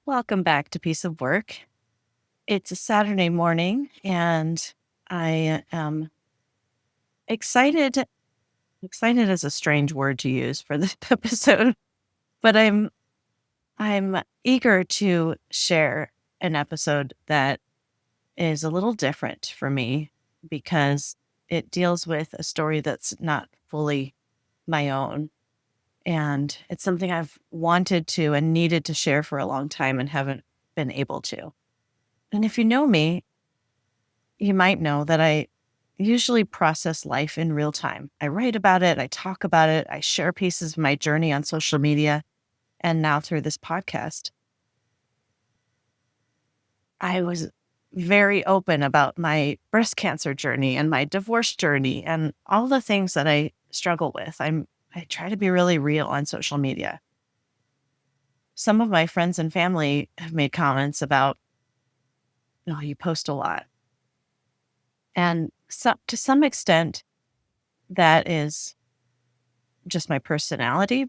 Welcome back to Piece of Work. It's a Saturday morning, and I am excited. Excited is a strange word to use for this episode, but I'm eager to share an episode that is a little different for me because it deals with a story that's not fully my own. And it's something I've wanted to and needed to share for a long time and haven't been able to. And if you know me, you might know that I usually process life in real time. I write about it, I talk about it, I share pieces of my journey on social media, and now through this podcast. I was very open about my breast cancer journey and my divorce journey and all the things that I struggle with. I try to be really real on social media. Some of my friends and family have made comments about, oh, you post a lot. And to some extent, that is just my personality.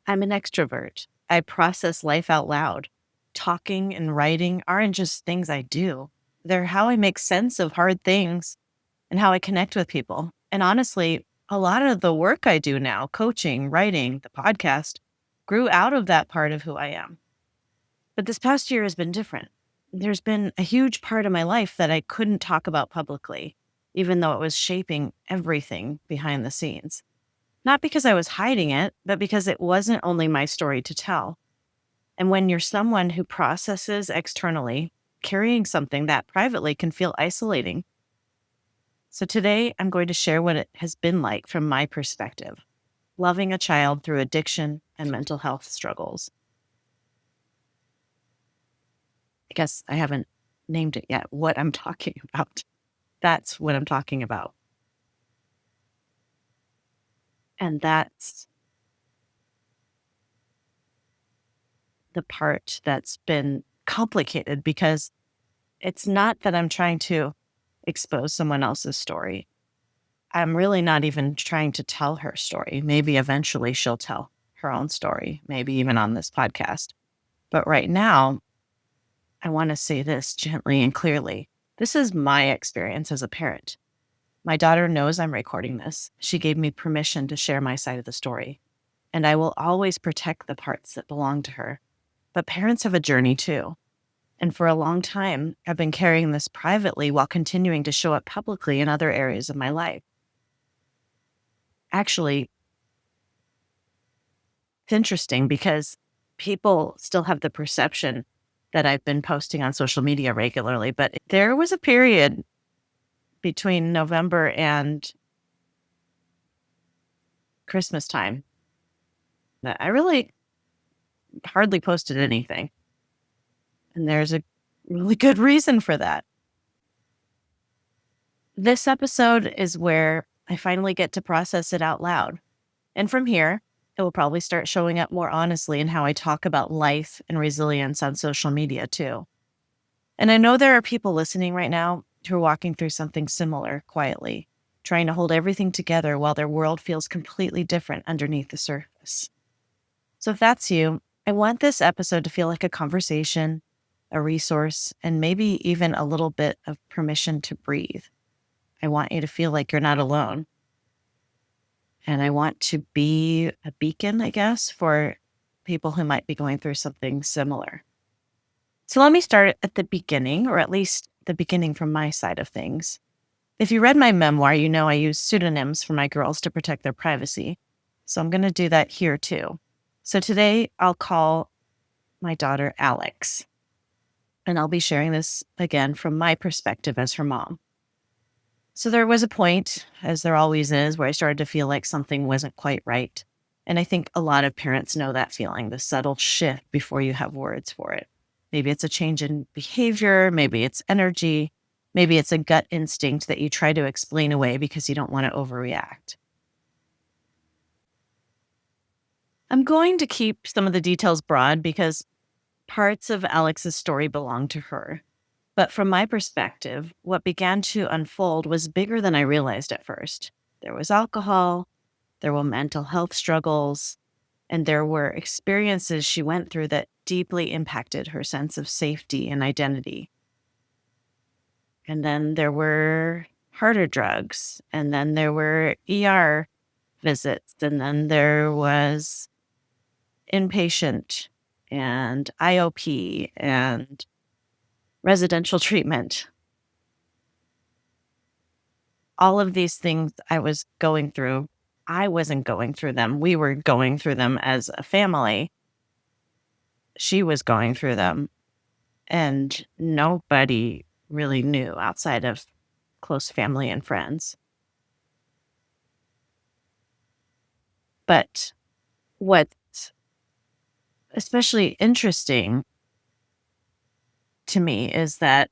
I'm an extrovert. I process life out loud. Talking and writing aren't just things I do, they're how I make sense of hard things and how I connect with people. And honestly, a lot of the work I do now, coaching, writing, the podcast, grew out of that part of who I am. But this past year has been different. There's been a huge part of my life that I couldn't talk about publicly, even though it was shaping everything behind the scenes. Not because I was hiding it, but because it wasn't only my story to tell. And when you're someone who processes externally, carrying something that privately can feel isolating. So today, I'm going to share what it has been like from my perspective, loving a child through addiction and mental health struggles. I guess I haven't named it yet, what I'm talking about. That's what I'm talking about. And that's the part that's been complicated because it's not that I'm trying to expose someone else's story. I'm really not even trying to tell her story. Maybe eventually she'll tell her own story, maybe even on this podcast. But right now, I want to say this gently and clearly. This is my experience as a parent. My daughter knows I'm recording this. She gave me permission to share my side of the story, and I will always protect the parts that belong to her. But parents have a journey too. And for a long time, I've been carrying this privately while continuing to show up publicly in other areas of my life. Actually, it's interesting because people still have the perception that I've been posting on social media regularly, but there was a period between November and Christmas time that I really hardly posted anything. And there's a really good reason for that. This episode is where I finally get to process it out loud. And from here, it will probably start showing up more honestly in how I talk about life and resilience on social media too. And I know there are people listening right now who are walking through something similar quietly, trying to hold everything together while their world feels completely different underneath the surface. So if that's you, I want this episode to feel like a conversation, a resource, and maybe even a little bit of permission to breathe. I want you to feel like you're not alone. And I want to be a beacon, I guess, for people who might be going through something similar. So let me start at the beginning, or at least the beginning from my side of things. If you read my memoir, you know I use pseudonyms for my girls to protect their privacy. So I'm going to do that here too. So today I'll call my daughter Alex. And I'll be sharing this again from my perspective as her mom. So there was a point, as there always is, where I started to feel like something wasn't quite right. And I think a lot of parents know that feeling, the subtle shift before you have words for it. Maybe it's a change in behavior, maybe it's energy, maybe it's a gut instinct that you try to explain away because you don't want to overreact. I'm going to keep some of the details broad because parts of Alex's story belong to her. But from my perspective, what began to unfold was bigger than I realized at first. There was alcohol, there were mental health struggles, and there were experiences she went through that deeply impacted her sense of safety and identity. And then there were harder drugs, and then there were ER visits, and then there was inpatient and IOP and residential treatment. All of these things I was going through, I wasn't going through them. We were going through them as a family. She was going through them, and nobody really knew outside of close family and friends. But what's especially interesting to me is that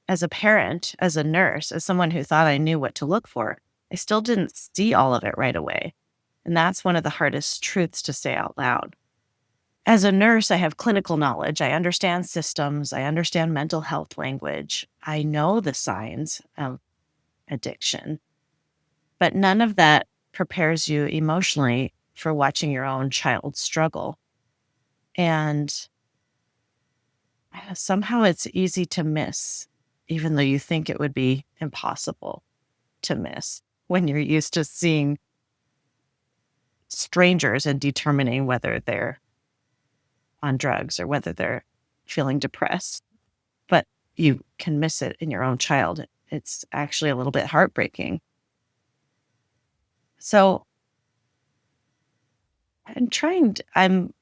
as a parent, as a nurse, as someone who thought I knew what to look for, I still didn't see all of it right away. And that's one of the hardest truths to say out loud. As a nurse, I have clinical knowledge. I understand systems. I understand mental health language. I know the signs of addiction, but none of that prepares you emotionally for watching your own child struggle. And somehow it's easy to miss, even though you think it would be impossible to miss when you're used to seeing strangers and determining whether they're on drugs or whether they're feeling depressed. But you can miss it in your own child. It's actually a little bit heartbreaking. So I'm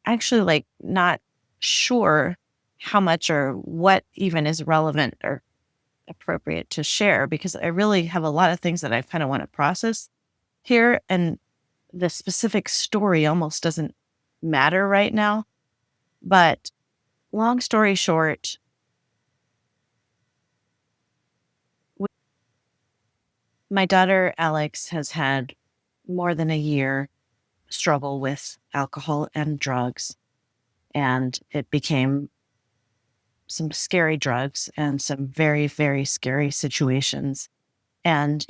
actually like not sure how much or what even is relevant or appropriate to share because I really have a lot of things that I kind of want to process here. And the specific story almost doesn't matter right now. But long story short, w- my daughter Alex has had more than a year struggle with alcohol and drugs. And it became some scary drugs and some very, very scary situations. And,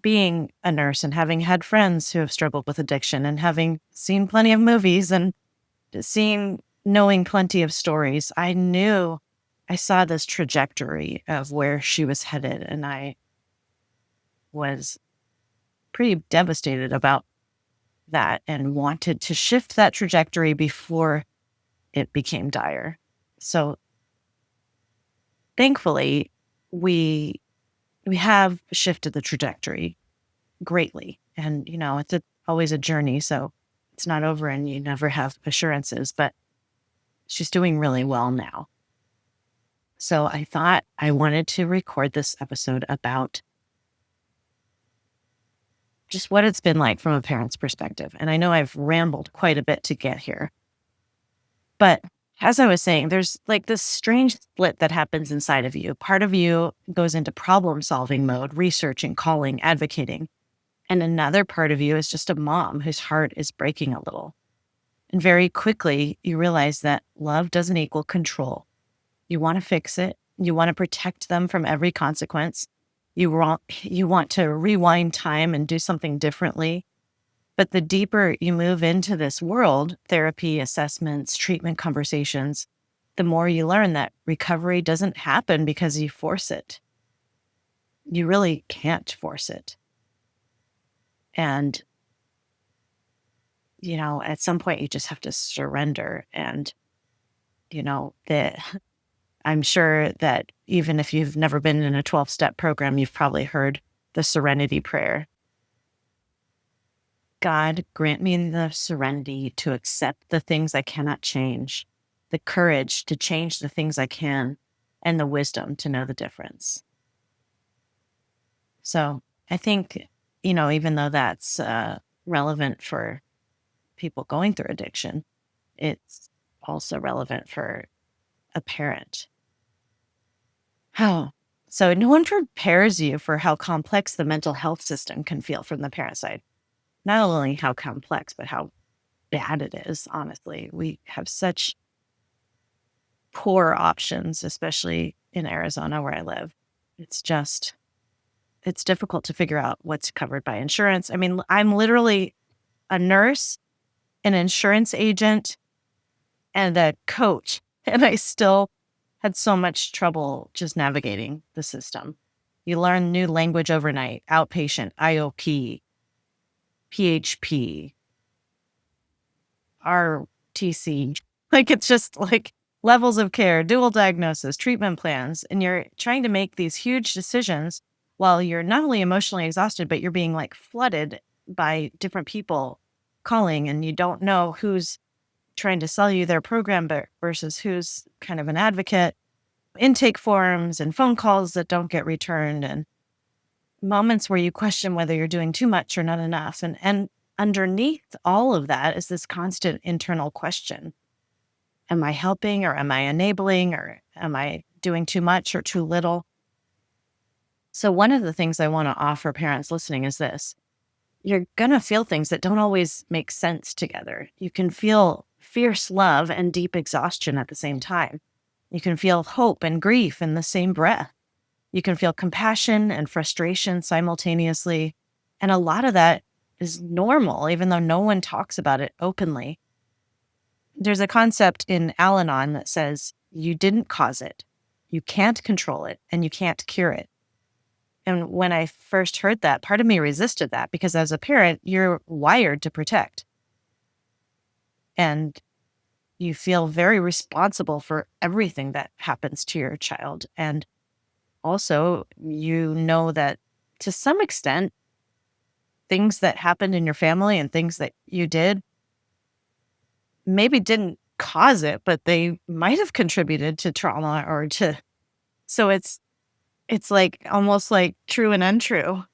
being a nurse and having had friends who have struggled with addiction and having seen plenty of movies and knowing plenty of stories, I saw this trajectory of where she was headed. And I was pretty devastated about that and wanted to shift that trajectory before it became dire. So thankfully, we we have shifted the trajectory greatly. And, always a journey. So it's not over and you never have assurances, but she's doing really well now. So I thought I wanted to record this episode about just what it's been like from a parent's perspective. And I know I've rambled quite a bit to get here, but as I was saying, there's like this strange split that happens inside of you. Part of you goes into problem solving mode, researching, calling, advocating. And another part of you is just a mom whose heart is breaking a little. And very quickly, you realize that love doesn't equal control. You want to fix it. You want to protect them from every consequence. You want to rewind time and do something differently. But the deeper you move into this world, therapy, assessments, treatment conversations, the more you learn that recovery doesn't happen because you force it. You really can't force it. And, at some point you just have to surrender. And, that I'm sure that even if you've never been in a 12-step program, you've probably heard the serenity prayer. God, grant me the serenity to accept the things I cannot change, the courage to change the things I can, and the wisdom to know the difference. So I think, even though that's relevant for people going through addiction, it's also relevant for a parent. Oh, so no one prepares you for how complex the mental health system can feel from the parent side. Not only how complex, but how bad it is, honestly. We have such poor options, especially in Arizona where I live. It's difficult to figure out what's covered by insurance. I mean, I'm literally a nurse, an insurance agent, and a coach. And I still had so much trouble just navigating the system. You learn new language overnight, outpatient, IOP, PHP, RTC. Like it's just like levels of care, dual diagnosis, treatment plans. And you're trying to make these huge decisions while you're not only emotionally exhausted, but you're being like flooded by different people calling, and you don't know who's trying to sell you their program versus who's kind of an advocate, intake forms and phone calls that don't get returned, and moments where you question whether you're doing too much or not enough. And underneath all of that is this constant internal question. Am I helping, or am I enabling, or am I doing too much or too little? So one of the things I want to offer parents listening is this. You're going to feel things that don't always make sense together. You can feel fierce love and deep exhaustion at the same time. You can feel hope and grief in the same breath. You can feel compassion and frustration simultaneously. And a lot of that is normal, even though no one talks about it openly. There's a concept in Al Anon that says you didn't cause it, you can't control it, and you can't cure it. And when I first heard that, part of me resisted that because as a parent, you're wired to protect. And you feel very responsible for everything that happens to your child. And also, you know that to some extent, things that happened in your family and things that you did maybe didn't cause it, but they might have contributed to trauma or to. So it's like almost like true and untrue.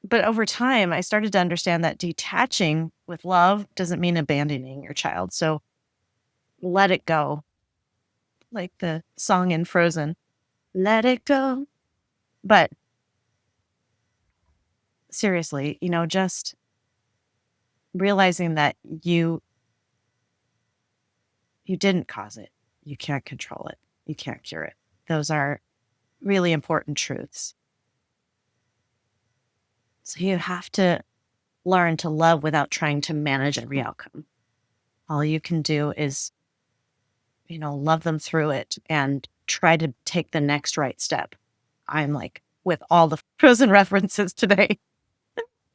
But over time, I started to understand that detaching with love doesn't mean abandoning your child. So let it go. Like the song in Frozen, let it go. But seriously, just realizing that you didn't cause it. You can't control it. You can't cure it. Those are really important truths. So you have to learn to love without trying to manage every outcome. All you can do is, love them through it and try to take the next right step. I'm like, with all the Frozen references today.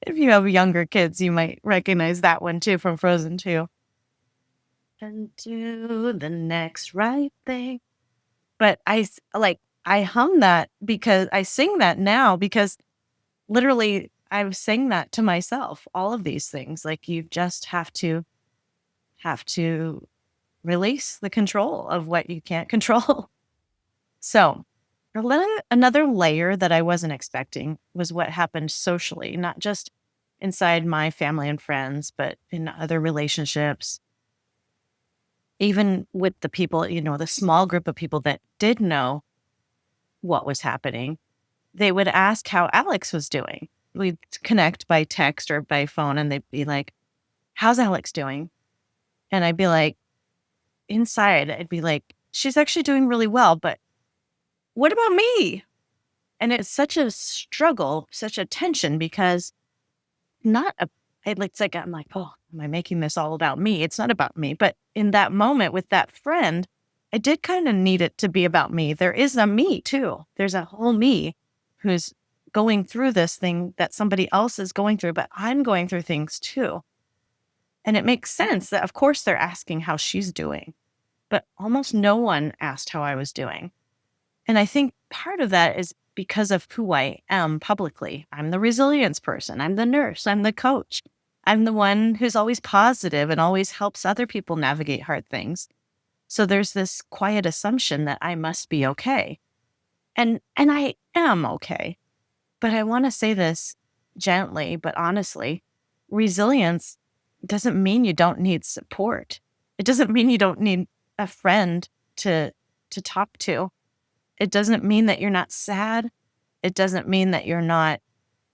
If you have younger kids, you might recognize that one too from Frozen 2. And do the next right thing. But I hum that because I sing that now because literally I've sang that to myself, all of these things. Like you just have to release the control of what you can't control. So another layer that I wasn't expecting was what happened socially, not just inside my family and friends, but in other relationships. Even with the people, the small group of people that did know what was happening, they would ask how Alex was doing. We'd connect by text or by phone, and they'd be like, how's Alex doing? And I'd be like, inside, I'd be like, she's actually doing really well, but what about me? And it's such a struggle, such a tension because it's like, I'm like, oh, am I making this all about me? It's not about me. But in that moment with that friend, I did kind of need it to be about me. There is a me too. There's a whole me who's going through this thing that somebody else is going through, but I'm going through things too. And it makes sense that, of course, they're asking how she's doing, but almost no one asked how I was doing. And I think part of that is because of who I am publicly. I'm the resilience person. I'm the nurse. I'm the coach. I'm the one who's always positive and always helps other people navigate hard things. So there's this quiet assumption that I must be okay. And I am okay. But I want to say this gently, but honestly. Resilience doesn't mean you don't need support. It doesn't mean you don't need a friend to talk to. It doesn't mean that you're not sad. It doesn't mean that you're not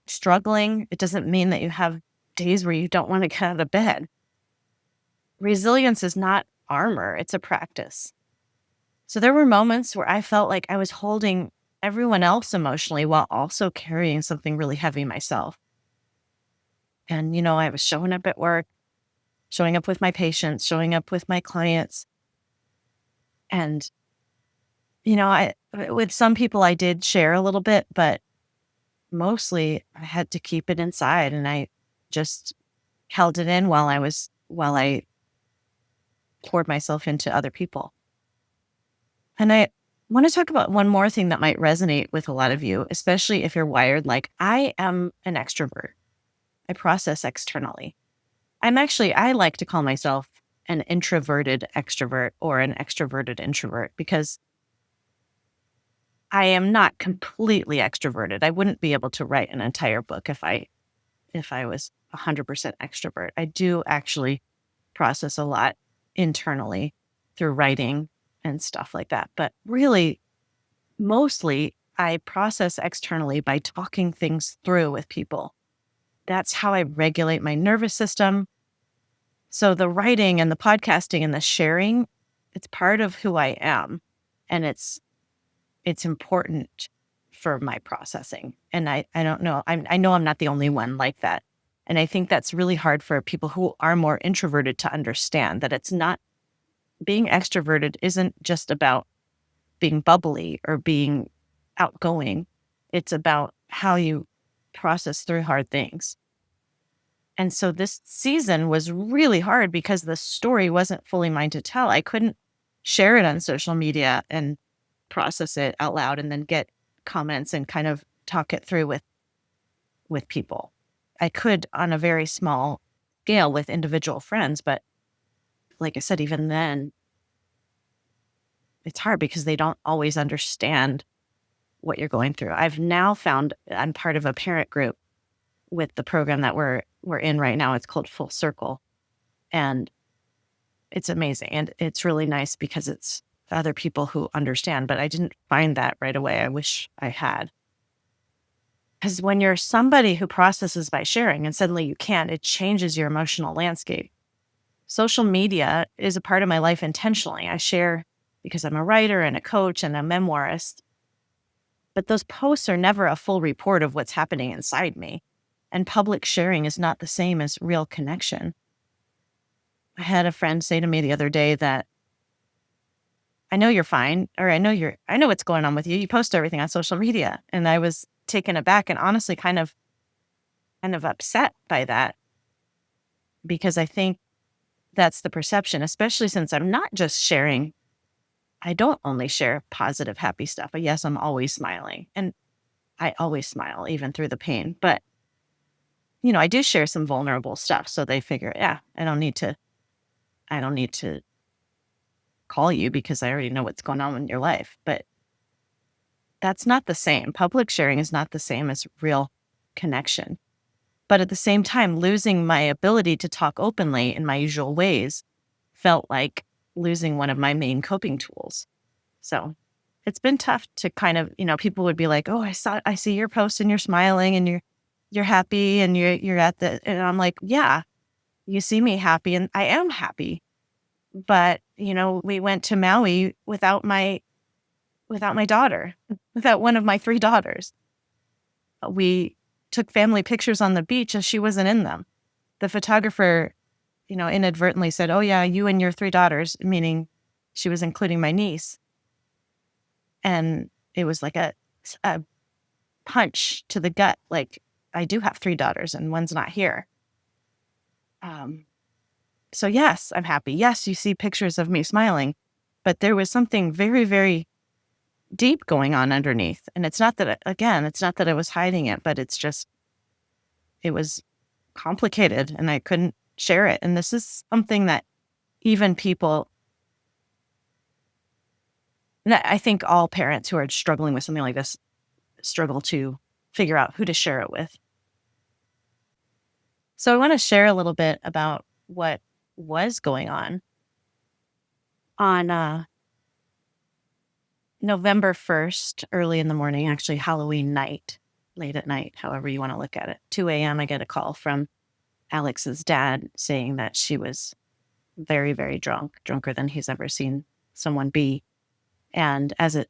struggling. It doesn't mean that you have days where you don't want to get out of bed. Resilience is not armor. It's a practice. So there were moments where I felt like I was holding everyone else emotionally while also carrying something really heavy myself. And, I was showing up at work showing up with my patients, showing up with my clients. And, with some people I did share a little bit, but mostly I had to keep it inside, and I just held it in while I poured myself into other people. And I want to talk about one more thing that might resonate with a lot of you, especially if you're wired like I am an extrovert. I process externally. I like to call myself an introverted extrovert or an extroverted introvert because I am not completely extroverted. I wouldn't be able to write an entire book if I was 100% extrovert. I do actually process a lot internally through writing and stuff like that. But really, mostly, I process externally by talking things through with people. That's how I regulate my nervous system. So the writing and the podcasting and the sharing, it's part of who I am. And it's important for my processing. And I don't know, I know I'm not the only one like that. And I think that's really hard for people who are more introverted to understand that it's not being extroverted isn't just about being bubbly or being outgoing. It's about how you process through hard things. And so this season was really hard because the story wasn't fully mine to tell. I couldn't share it on social media and process it out loud and then get comments and kind of talk it through with people. I could on a very small scale with individual friends, but like I said, even then, it's hard because they don't always understand what you're going through. I've now found I'm part of a parent group with the program that we're in right now. It's called Full Circle. And it's amazing. And it's really nice because it's other people who understand, but I didn't find that right away. I wish I had. Because when you're somebody who processes by sharing and suddenly you can't, it changes your emotional landscape. Social media is a part of my life intentionally. I share because I'm a writer and a coach and a memoirist. But those posts are never a full report of what's happening inside me. And public sharing is not the same as real connection. I had a friend say to me the other day that I know you're fine, or I know what's going on with you. You post everything on social media. And I was taken aback and honestly kind of upset by that because I think that's the perception, especially since I'm not just sharing. I don't only share positive, happy stuff. Yes, I'm always smiling and I always smile even through the pain, but I do share some vulnerable stuff. So they figure, yeah, I don't need to call you because I already know what's going on in your life. But that's not the same. Public sharing is not the same as real connection. But at the same time, losing my ability to talk openly in my usual ways felt like losing one of my main coping tools. So it's been tough to kind of, people would be like, "Oh, I see your post and you're smiling and you're happy and you're at the," and I'm like, "Yeah, you see me happy and I am happy." But, we went to Maui without my daughter, without one of my 3 daughters. We took family pictures on the beach as she wasn't in them. The photographer, inadvertently said, "Oh yeah, you and your 3 daughters," meaning she was including my niece. And it was like a punch to the gut. Like, I do have 3 daughters and one's not here. So yes, I'm happy. Yes, you see pictures of me smiling, but there was something very, very deep going on underneath. And it's not that, it's not that I was hiding it, but it was complicated and I couldn't share it. And this is something that even people, and I think all parents who are struggling with something like this struggle to figure out who to share it with. So I want to share a little bit about what was going on November 1st, early in the morning, actually Halloween night, late at night, however you want to look at it. 2 a.m., I get a call from Alex's dad saying that she was very, very drunk, drunker than he's ever seen someone be. And as it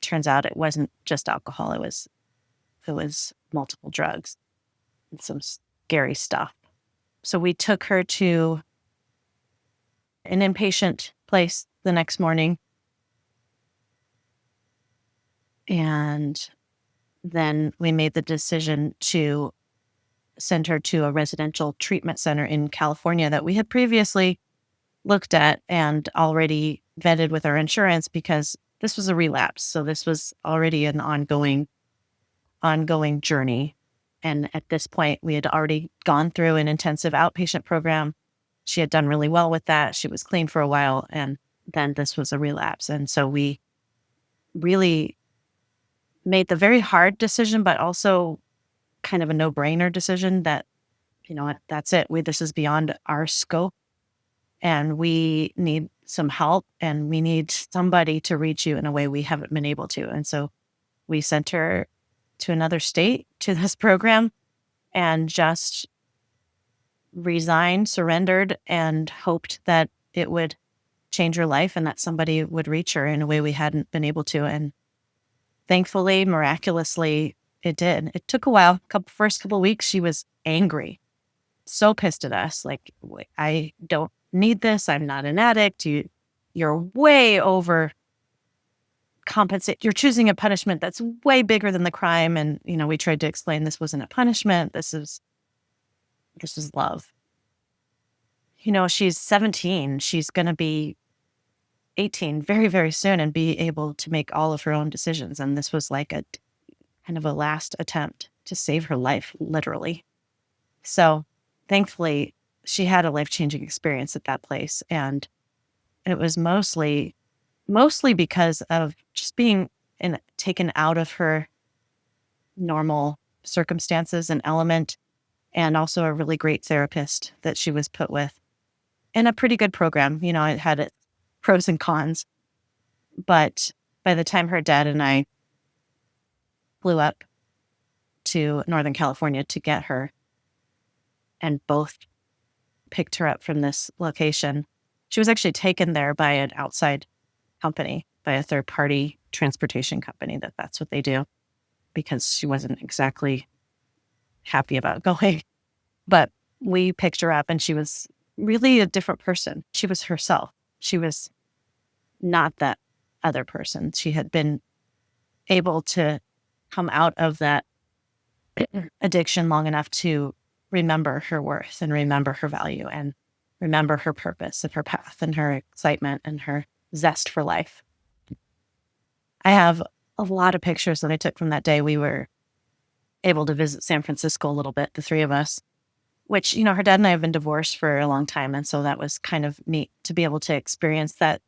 turns out, it wasn't just alcohol. It was multiple drugs and some scary stuff. So we took her to an inpatient place the next morning. And then we made the decision to send her to a residential treatment center in California that we had previously looked at and already vetted with our insurance because this was a relapse. So this was already an ongoing journey. And at this point, we had already gone through an intensive outpatient program. She had done really well with that. She was clean for a while. And then this was a relapse. And so we really made the very hard decision, but also kind of a no-brainer decision that, you know what, that's it. This is beyond our scope and we need some help and we need somebody to reach you in a way we haven't been able to. And so we sent her to another state to this program and just resigned, surrendered, and hoped that it would change her life and that somebody would reach her in a way we hadn't been able to. And thankfully, miraculously, it did. It took a while. First couple weeks, she was angry, so pissed at us. Like, I don't need this. I'm not an addict. You're way over compensate. You're choosing a punishment that's way bigger than the crime. And, we tried to explain this wasn't a punishment. This is love. She's 17. She's going to be 18 very, very soon and be able to make all of her own decisions. And this was like a kind of a last attempt to save her life, literally. So thankfully, she had a life-changing experience at that place. And it was mostly because of just being taken out of her normal circumstances and element, and also a really great therapist that she was put with, and a pretty good program. It had its pros and cons, but by the time her dad and I flew up to Northern California to get her, and both picked her up from this location, she was actually taken there by an outside company, by a third-party transportation company. That's what they do, because she wasn't exactly happy about going. But we picked her up and she was really a different person. She was herself. She was not that other person. She had been able to come out of that addiction long enough to remember her worth and remember her value and remember her purpose and her path and her excitement and her zest for life. I have a lot of pictures that I took from that day. We were able to visit San Francisco a little bit, the three of us, which, her dad and I have been divorced for a long time. And so that was kind of neat to be able to experience that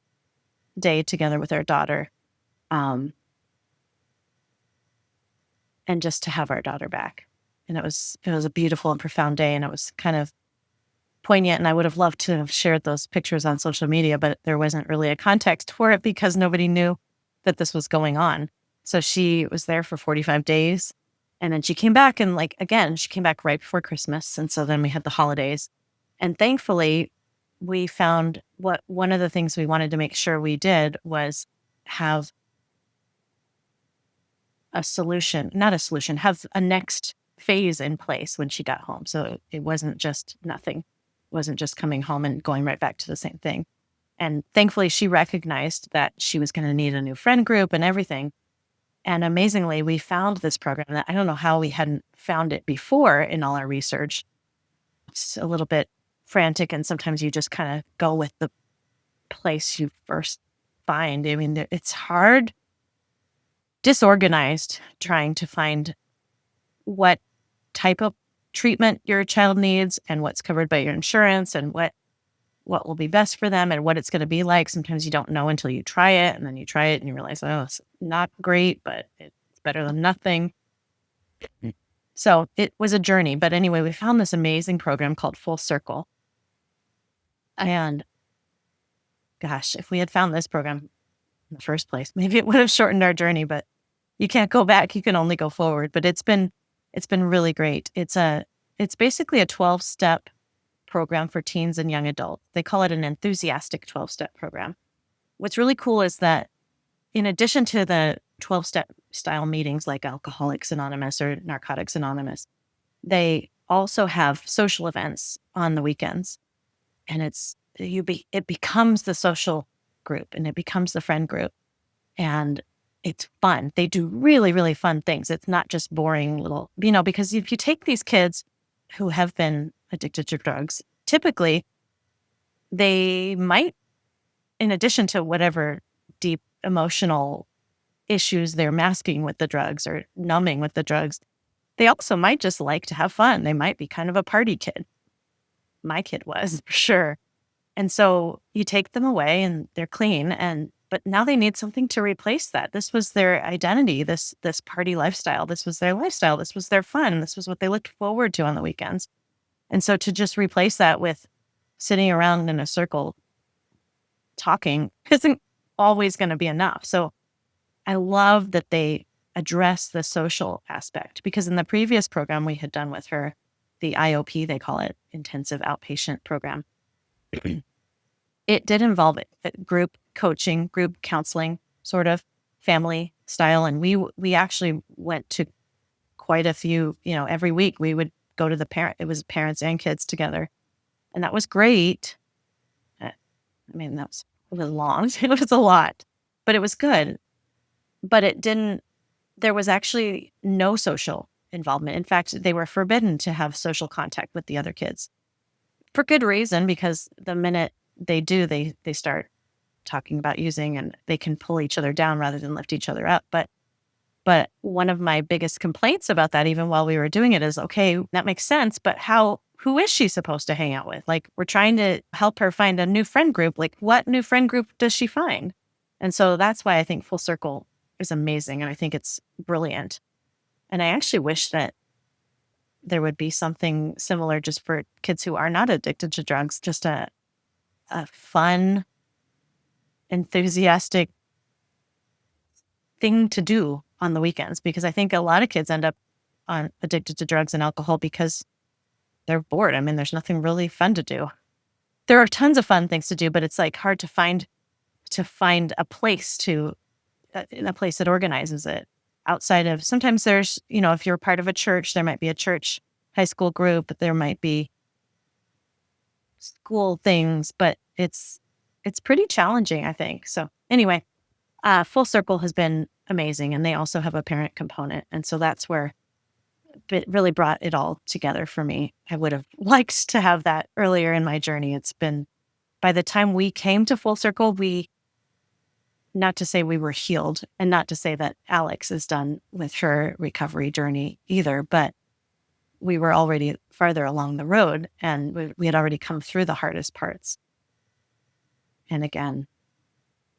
day together with our daughter. And just to have our daughter back. And it was a beautiful and profound day. And it was kind of poignant. And I would have loved to have shared those pictures on social media, but there wasn't really a context for it because nobody knew that this was going on. So she was there for 45 days. And then she came back and she came back right before Christmas. And so then we had the holidays. And thankfully, we found one of the things we wanted to make sure we did was have have a next phase in place when she got home. So it wasn't just nothing. It wasn't just coming home and going right back to the same thing. And thankfully, she recognized that she was going to need a new friend group and everything. And amazingly, we found this program that I don't know how we hadn't found it before in all our research. It's a little bit frantic, and sometimes you just kind of go with the place you first find. I mean, it's hard, disorganized, trying to find what type of treatment your child needs and what's covered by your insurance and what will be best for them and what it's going to be like. Sometimes you don't know until you try it, and then you try it and you realize, oh, it's not great, but it's better than nothing. So it was a journey. But anyway, we found this amazing program called Full Circle. And gosh, if we had found this program in the first place, maybe it would have shortened our journey, but you can't go back. You can only go forward. But it's been really great. It's basically a 12-step program for teens and young adults. They call it an enthusiastic 12-step program. What's really cool is that in addition to the 12-step style meetings like Alcoholics Anonymous or Narcotics Anonymous, they also have social events on the weekends. And it's it becomes the social group and it becomes the friend group. And it's fun. They do really, really fun things. It's not just boring little, because if you take these kids who have been addicted to drugs, typically they might, in addition to whatever deep emotional issues they're masking with the drugs or numbing with the drugs, they also might just like to have fun. They might be kind of a party kid. My kid was for sure. And so you take them away and they're clean, but now they need something to replace that. This was their identity, this party lifestyle. This was their lifestyle. This was their fun. This was what they looked forward to on the weekends. And so to just replace that with sitting around in a circle talking isn't always going to be enough. So I love that they address the social aspect, because in the previous program we had done with her, the IOP, they call it, intensive outpatient program, it did involve group coaching, group counseling, sort of family style. And we actually went to quite a few, every week we would go to it was parents and kids together. And that was great. It was long. It was a lot, but it was good. But there was actually no social involvement. In fact, they were forbidden to have social contact with the other kids for good reason, because the minute they do, they start talking about using, and they can pull each other down rather than lift each other up. But one of my biggest complaints about that, even while we were doing it, is, okay, that makes sense, but who is she supposed to hang out with? Like, we're trying to help her find a new friend group. Like, what new friend group does she find? And so that's why I think Full Circle is amazing. And I think it's brilliant. And I actually wish that there would be something similar just for kids who are not addicted to drugs, just a fun, enthusiastic thing to do on the weekends, because I think a lot of kids end up addicted to drugs and alcohol because they're bored. There's nothing really fun to do. There are tons of fun things to do, but it's like hard to find a place in a place that organizes it outside of, sometimes there's, if you're part of a church, there might be a church high school group, but there might be school things, but it's pretty challenging, I think. So anyway, Full Circle has been amazing, and they also have a parent component. And so that's where it really brought it all together for me. I would have liked to have that earlier in my journey. It's been, by the time we came to Full Circle, not to say we were healed, and not to say that Alex is done with her recovery journey either, but we were already farther along the road, and we had already come through the hardest parts. And again,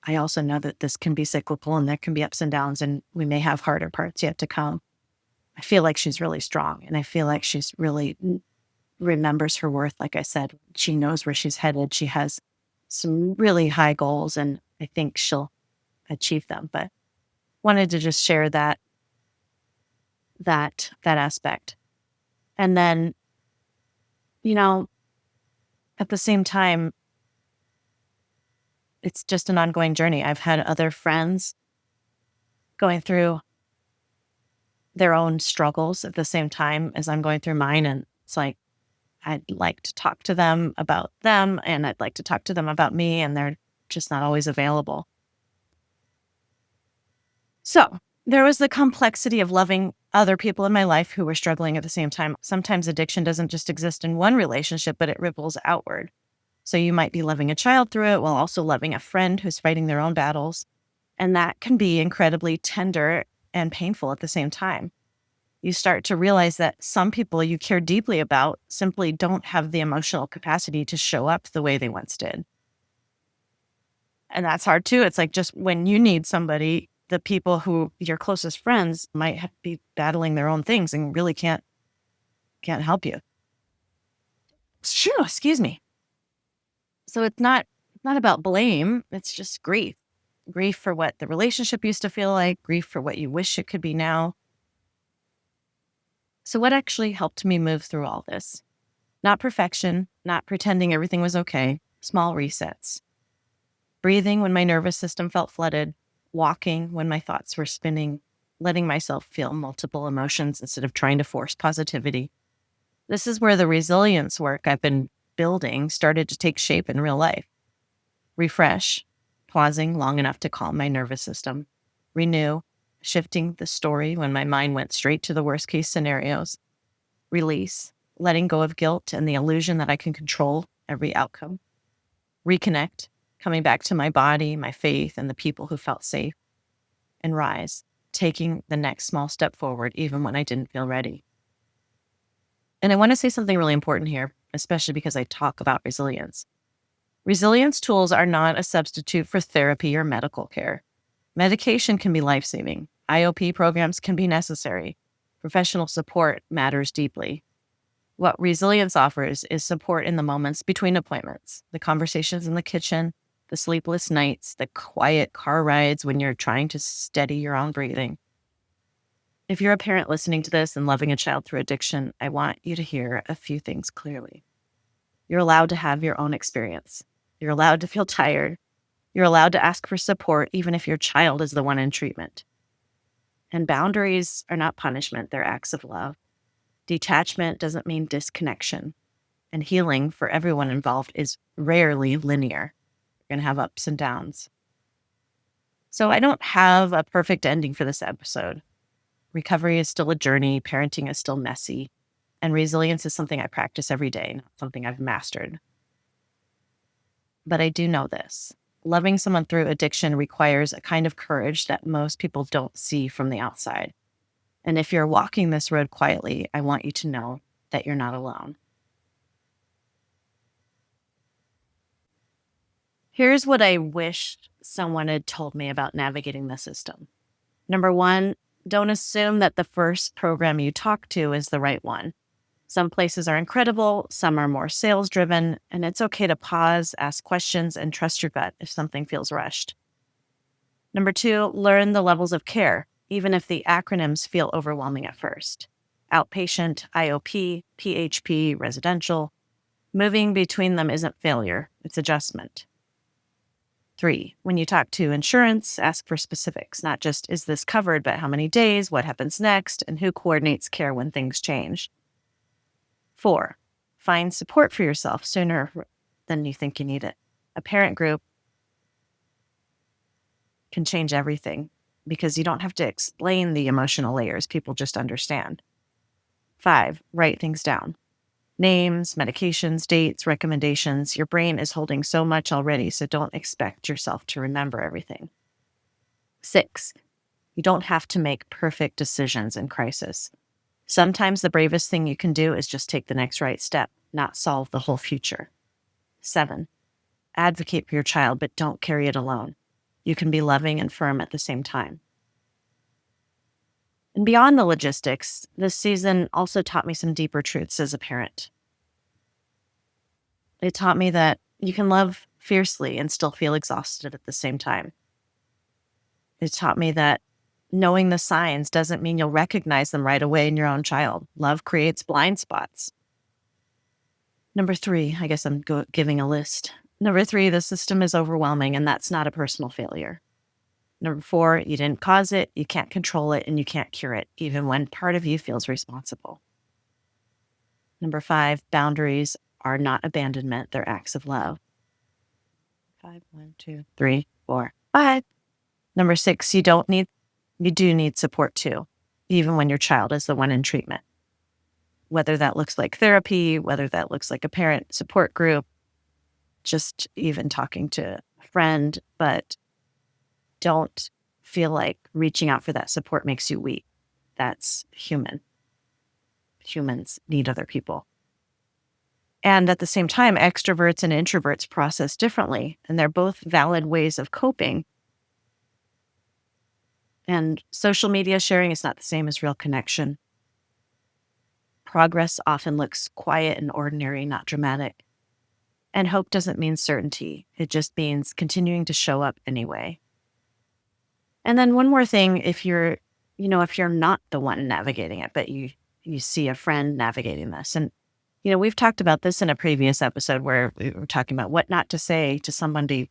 I also know that this can be cyclical and there can be ups and downs, and we may have harder parts yet to come. I feel like she's really strong, and I feel like she's really remembers her worth. Like I said, she knows where she's headed. She has some really high goals, and I think she'll achieve them. But wanted to just share that aspect. And then, at the same time, it's just an ongoing journey. I've had other friends going through their own struggles at the same time as I'm going through mine. And it's like, I'd like to talk to them about them, and I'd like to talk to them about me, and they're just not always available. So there was the complexity of loving other people in my life who were struggling at the same time. Sometimes addiction doesn't just exist in one relationship, but it ripples outward. So you might be loving a child through it while also loving a friend who's fighting their own battles. And that can be incredibly tender and painful at the same time. You start to realize that some people you care deeply about simply don't have the emotional capacity to show up the way they once did. And that's hard too. It's like, just when you need somebody, the people who your closest friends might be battling their own things and really can't help you. Sure, excuse me. So it's not about blame. It's just grief. Grief for what the relationship used to feel like, grief for what you wish it could be now. So what actually helped me move through all this? Not perfection, not pretending everything was okay, small resets. Breathing when my nervous system felt flooded, walking when my thoughts were spinning, letting myself feel multiple emotions instead of trying to force positivity. This is where the resilience work I've been building started to take shape in real life. Refresh, pausing long enough to calm my nervous system. Renew, shifting the story when my mind went straight to the worst case scenarios. Release, letting go of guilt and the illusion that I can control every outcome. Reconnect, coming back to my body, my faith, and the people who felt safe. And rise, taking the next small step forward even when I didn't feel ready. And I want to say something really important here, especially because I talk about resilience. Resilience tools are not a substitute for therapy or medical care. Medication can be life-saving. IOP programs can be necessary. Professional support matters deeply. What resilience offers is support in the moments between appointments, the conversations in the kitchen, the sleepless nights, the quiet car rides when you're trying to steady your own breathing. If you're a parent listening to this and loving a child through addiction, I want you to hear a few things clearly. You're allowed to have your own experience. You're allowed to feel tired. You're allowed to ask for support, even if your child is the one in treatment. And boundaries are not punishment, they're acts of love. Detachment doesn't mean disconnection. And healing for everyone involved is rarely linear. You're going to have ups and downs. So I don't have a perfect ending for this episode. Recovery is still a journey, parenting is still messy, and resilience is something I practice every day, not something I've mastered. But I do know this. Loving someone through addiction requires a kind of courage that most people don't see from the outside. And if you're walking this road quietly, I want you to know that you're not alone. Here's what I wish someone had told me about navigating the system. Number one, don't assume that the first program you talk to is the right one. Some places are incredible, some are more sales-driven, and it's okay to pause, ask questions, and trust your gut if something feels rushed. Number two, learn the levels of care, even if the acronyms feel overwhelming at first. Outpatient, IOP, PHP, residential. Moving between them isn't failure, it's adjustment. 3, when you talk to insurance, ask for specifics, not just is this covered, but how many days, what happens next, and who coordinates care when things change. 4, find support for yourself sooner than you think you need it. A parent group can change everything because you don't have to explain the emotional layers. People just understand. 5, write things down. Names, medications, dates, recommendations. Your brain is holding so much already, so don't expect yourself to remember everything. 6, you don't have to make perfect decisions in crisis. Sometimes the bravest thing you can do is just take the next right step, not solve the whole future. 7, advocate for your child, but don't carry it alone. You can be loving and firm at the same time. And beyond the logistics, this season also taught me some deeper truths as a parent. It taught me that you can love fiercely and still feel exhausted at the same time. It taught me that knowing the signs doesn't mean you'll recognize them right away in your own child. Love creates blind spots. Number 3, I guess I'm giving a list. Number 3, the system is overwhelming, and that's not a personal failure. Number 4, you didn't cause it, you can't control it, and you can't cure it, even when part of you feels responsible. Number 5, boundaries are not abandonment, they're acts of love. 5, 1, 2, 3, 4, 5. Number 6, you do need support too, even when your child is the one in treatment. Whether that looks like therapy, whether that looks like a parent support group, just even talking to a friend, but don't feel like reaching out for that support makes you weak. That's human. Humans need other people. And at the same time, extroverts and introverts process differently, and they're both valid ways of coping. And social media sharing is not the same as real connection. Progress often looks quiet and ordinary, not dramatic. And hope doesn't mean certainty. It just means continuing to show up anyway. And then one more thing, if you're not the one navigating it, but you see a friend navigating this. And, we've talked about this in a previous episode where we were talking about what not to say to somebody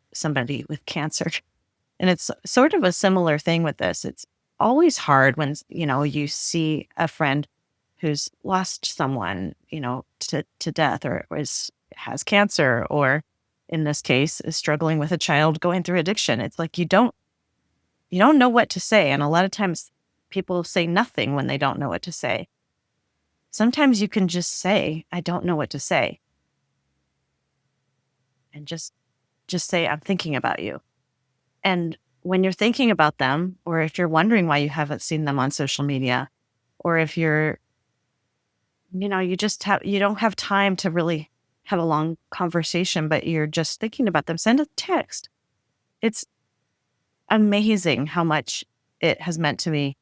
with cancer. And it's sort of a similar thing with this. It's always hard when, you see a friend who's lost someone, to death or is has cancer, or in this case, is struggling with a child going through addiction. It's like you don't know what to say. And a lot of times people say nothing when they don't know what to say. Sometimes you can just say, I don't know what to say. And just say, I'm thinking about you. And when you're thinking about them, or if you're wondering why you haven't seen them on social media, or if you don't have time to really have a long conversation, but you're just thinking about them, send a text. It's amazing how much it has meant to me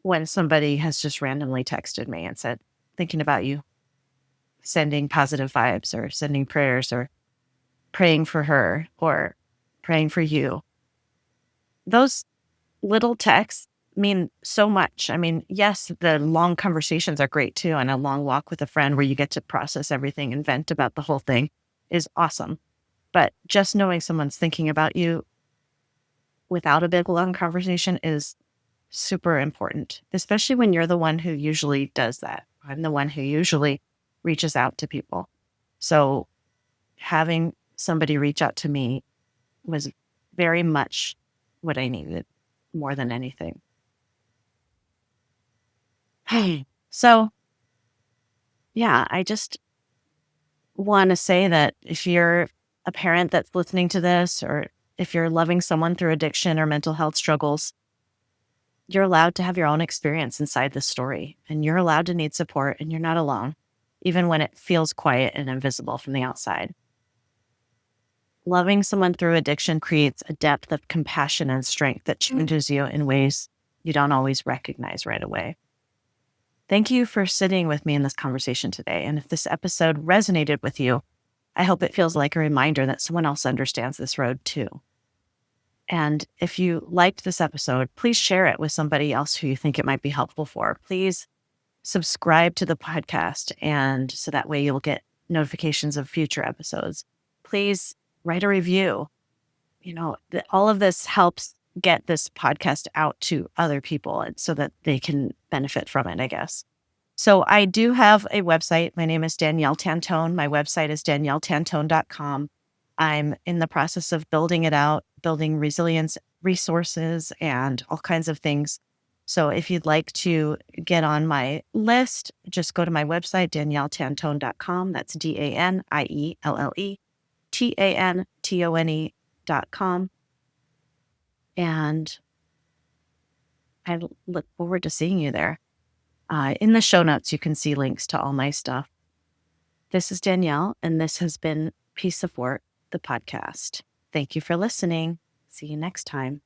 when somebody has just randomly texted me and said, thinking about you, sending positive vibes or sending prayers or praying for her or praying for you. Those little texts mean so much. I mean, yes, the long conversations are great too. And a long walk with a friend where you get to process everything and vent about the whole thing is awesome. But just knowing someone's thinking about you without a big long conversation is super important, especially when you're the one who usually does that. I'm the one who usually reaches out to people. So having somebody reach out to me was very much what I needed more than anything. Hey, so yeah, I just want to say that if you're a parent that's listening to this, or if you're loving someone through addiction or mental health struggles, you're allowed to have your own experience inside the story, and you're allowed to need support, and you're not alone, even when it feels quiet and invisible from the outside. Loving someone through addiction creates a depth of compassion and strength that changes you in ways you don't always recognize right away. Thank you for sitting with me in this conversation today. And if this episode resonated with you, I hope it feels like a reminder that someone else understands this road too. And if you liked this episode, please share it with somebody else who you think it might be helpful for. Please subscribe to the podcast, and so that way you'll get notifications of future episodes. Please write a review. All of this helps get this podcast out to other people, and so that they can benefit from it, I guess. So I do have a website. My name is Danielle Tantone. My website is danielletantone.com. I'm in the process of building it out, building resilience resources and all kinds of things. So if you'd like to get on my list, just go to my website, danielletantone.com. That's DanielleTantone.com. And I look forward to seeing you there. In the show notes, you can see links to all my stuff. This is Danielle, and this has been Piece of Work, the podcast. Thank you for listening. See you next time.